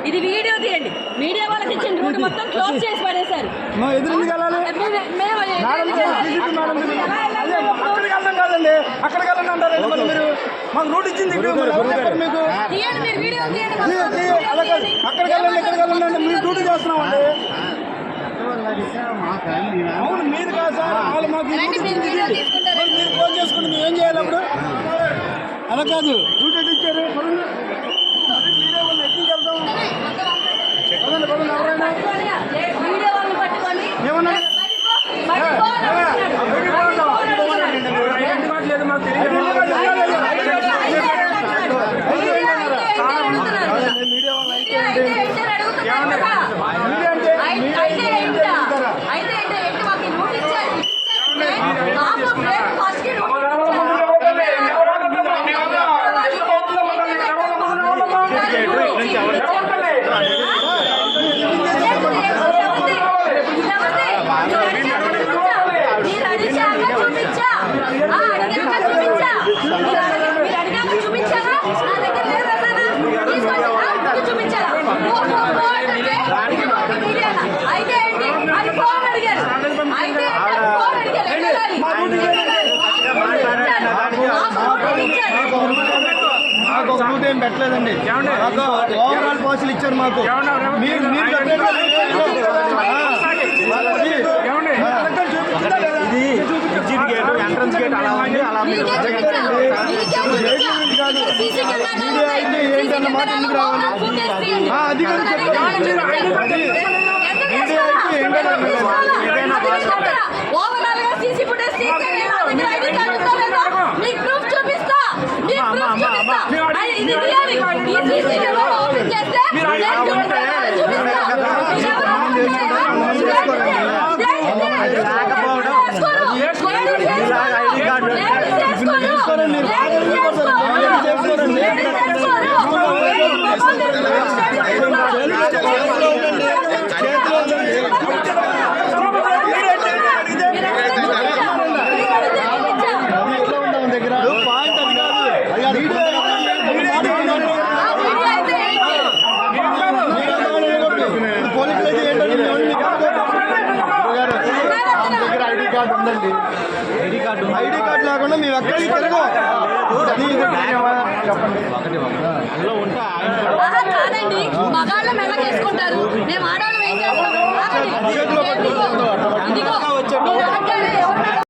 ఇది వీడియో తీయండి. మీడియా వాళ్ళకి ఇచ్చిన రూట్ మొత్తం క్లోజ్ చేసి పడేశారు. అక్కడికి వెళ్ళండి అంటారు మీరు. మాకు రూట్ ఇచ్చింది మీకు. అక్కడికి వెళ్ళండి ఇక్కడికి వెళ్ళండి అంటే మీరు డ్యూటీ చేస్తున్నామండి. అవును మీరు కాదు సార్, వాళ్ళు మాకు మీరు ఫోన్ చేసుకుంటే మేము ఏం చేయాలి అప్పుడు? అలా కాదు, డ్యూటీ ఇచ్చారు మీరే వాళ్ళు ఎక్కించెళ్తాం. పదండి పదండి, ఎవరైనా ఏమన్నా లేదు మాకు తెలియదు. మాకు ఒక రూట్ ఏం పెట్టలేదండి. ఓవరాల్ పాసులు ఇచ్చారు మాకు. మీరు ఇది ఎగ్జిట్ గేట్, ఎంట్రన్స్ గేట్ అలా ఉంది. అలా మీరు మీడియా అయితే ఏంటన్న మాట ఎందుకు రావాలి? అది కూడా చెప్తాను. మీడియా అయితే ఐడి కార్డు లేకుండా మేము ఎక్కడికి తిరగం. కాదండి, మగాళ్ళ మెల్లకేసుకుంటారు, మేము ఆడవాళ్ళం ఏం చేస్తాం?